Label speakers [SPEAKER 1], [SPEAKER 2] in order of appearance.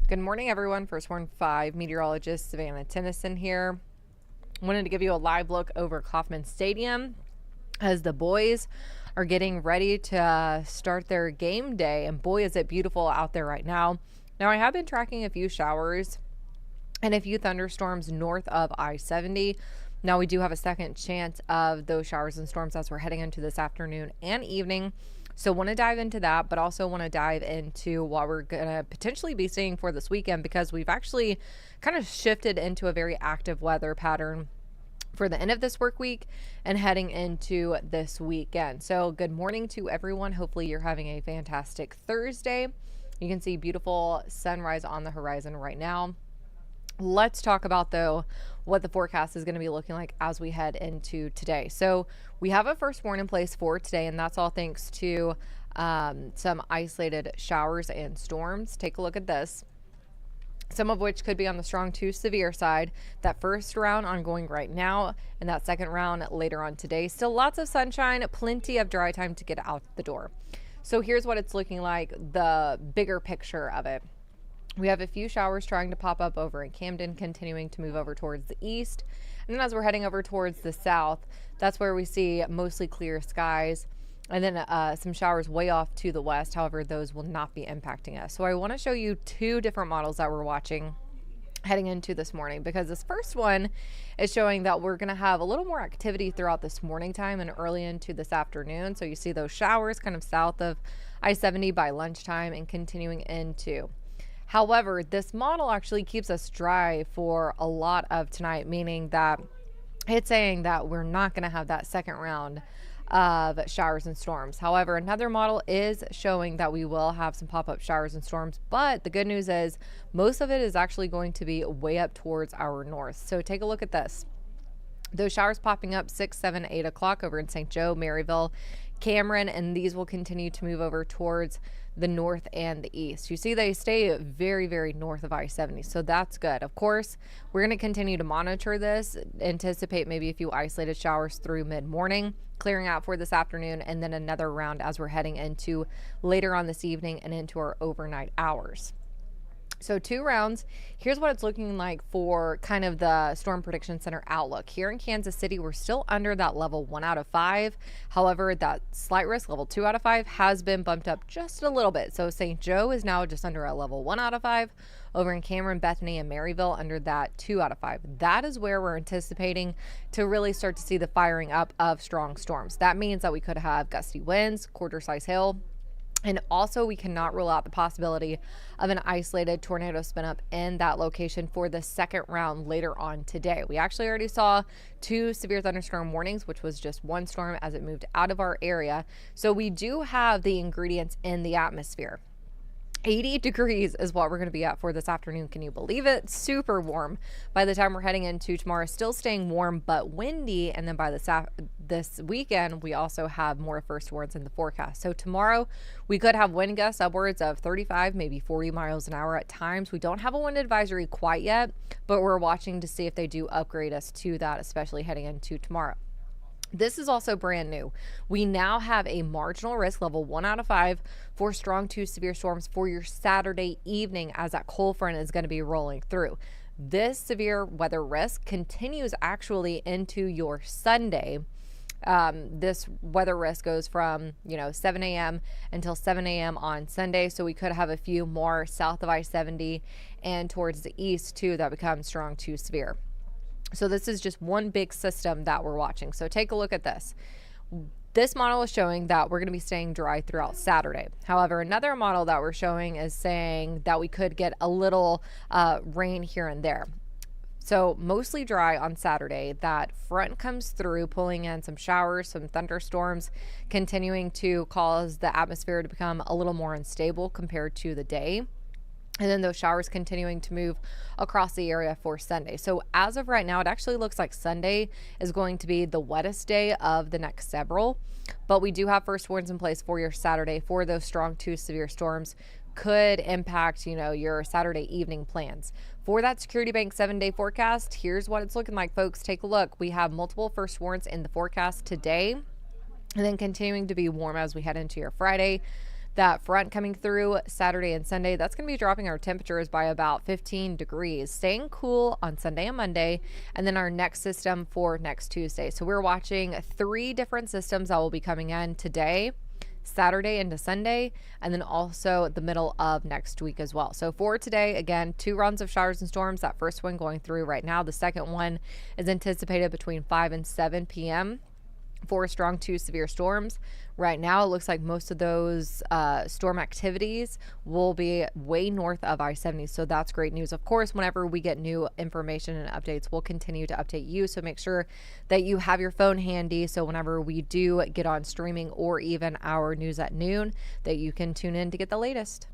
[SPEAKER 1] Good morning, everyone. First Warn 5 meteorologist Savannah Tennyson here. Wanted to give you a live look over Kauffman Stadium as the boys are getting ready to start their game day. And boy, is it beautiful out there right now. Now, I have been tracking a few showers and a few thunderstorms north of I-70. Now, we do have a second chance of those showers and storms as we're heading into this afternoon and evening. So want to dive into that, but also want to dive into what we're going to potentially be seeing for this weekend, because we've actually kind of shifted into a very active weather pattern for the end of this work week and heading into this weekend. So good morning to everyone. Hopefully you're having a fantastic Thursday. You can see beautiful sunrise on the horizon right now. Let's talk about, though, what the forecast is going to be looking like as we head into today. So we have a first warn in place for today, and that's all thanks to some isolated showers and storms. Take a look at this, some of which could be on the strong to severe side. That first round ongoing right now, and that second round later on today. Still lots of sunshine, plenty of dry time to get out the door. So here's what it's looking like, the bigger picture of it. We have a few showers trying to pop up over in Camden, continuing to move over towards the east. And then as we're heading over towards the south, that's where we see mostly clear skies. And then some showers way off to the west. However, those will not be impacting us. So I want to show you two different models that we're watching heading into this morning, because this first one is showing that we're going to have a little more activity throughout this morning time and early into this afternoon. So you see those showers kind of south of I-70 by lunchtime and continuing into. However, this model actually keeps us dry for a lot of tonight, meaning that it's saying that we're not going to have that second round of showers and storms. However, another model is showing that we will have some pop-up showers and storms, but the good news is most of it is actually going to be way up towards our north. So take a look at this. Those showers popping up 6, 7, 8 o'clock over in St. Joe, Maryville, Cameron, and these will continue to move over towards the north and the east. You see they stay very, very north of I-70, so that's good. Of course, we're going to continue to monitor this, anticipate maybe a few isolated showers through mid-morning, clearing out for this afternoon, and then another round as we're heading into later on this evening and into our overnight hours. So 2 rounds. Here's what it's looking like for kind of the Storm Prediction Center outlook. Here in Kansas City, we're still under that level 1 out of 5. However, that slight risk level 2 out of 5 has been bumped up just a little bit. So St. Joe is now just under a level 1 out of 5. Over in Cameron, Bethany, and Maryville under that 2 out of 5. That is where we're anticipating to really start to see the firing up of strong storms. That means that we could have gusty winds, quarter-size hail. And also, we cannot rule out the possibility of an isolated tornado spin up in that location for the second round later on today. We actually already saw 2 severe thunderstorm warnings, which was just one storm as it moved out of our area. So we do have the ingredients in the atmosphere. 80 degrees is what we're going to be at for this afternoon. Can you believe it? Super warm by the time we're heading into tomorrow. Still staying warm, but windy. And then by this weekend, we also have more first warns in the forecast. So tomorrow, we could have wind gusts upwards of 35, maybe 40 miles an hour at times. We don't have a wind advisory quite yet, but we're watching to see if they do upgrade us to that, especially heading into tomorrow. This is also brand new. We now have a marginal risk level 1 out of 5 for strong to severe storms for your Saturday evening, as that cold front is going to be rolling through. This severe weather risk continues actually into your Sunday. This weather risk goes from 7 a.m. until 7 a.m. on Sunday. So we could have a few more south of I-70 and towards the east too that become strong to severe. So this is just one big system that we're watching. So take a look at this. This model is showing that we're going to be staying dry throughout Saturday. However, another model that we're showing is saying that we could get a little rain here and there. So mostly dry on Saturday. That front comes through, pulling in some showers, some thunderstorms, continuing to cause the atmosphere to become a little more unstable compared to the day. And then those showers continuing to move across the area for Sunday. So as of right now, it actually looks like Sunday is going to be the wettest day of the next several. But we do have first warns in place for your Saturday for those strong to severe storms. Could impact, your Saturday evening plans. For that Security Bank 7-day forecast, here's what it's looking like, folks. Take a look. We have multiple first warns in the forecast today, and then continuing to be warm as we head into your Friday. That front coming through Saturday and Sunday, that's going to be dropping our temperatures by about 15 degrees, staying cool on Sunday and Monday, and then our next system for next Tuesday. So we're watching 3 different systems that will be coming in today, Saturday into Sunday, and then also the middle of next week as well. So for today, again, 2 runs of showers and storms. That first one going through right now. The second one is anticipated between 5 and 7 p.m. 4 strong, 2 severe storms. Right now, it looks like most of those storm activities will be way north of I-70. So that's great news. Of course, whenever we get new information and updates, we'll continue to update you. So make sure that you have your phone handy. So whenever we do get on streaming or even our news at noon, that you can tune in to get the latest.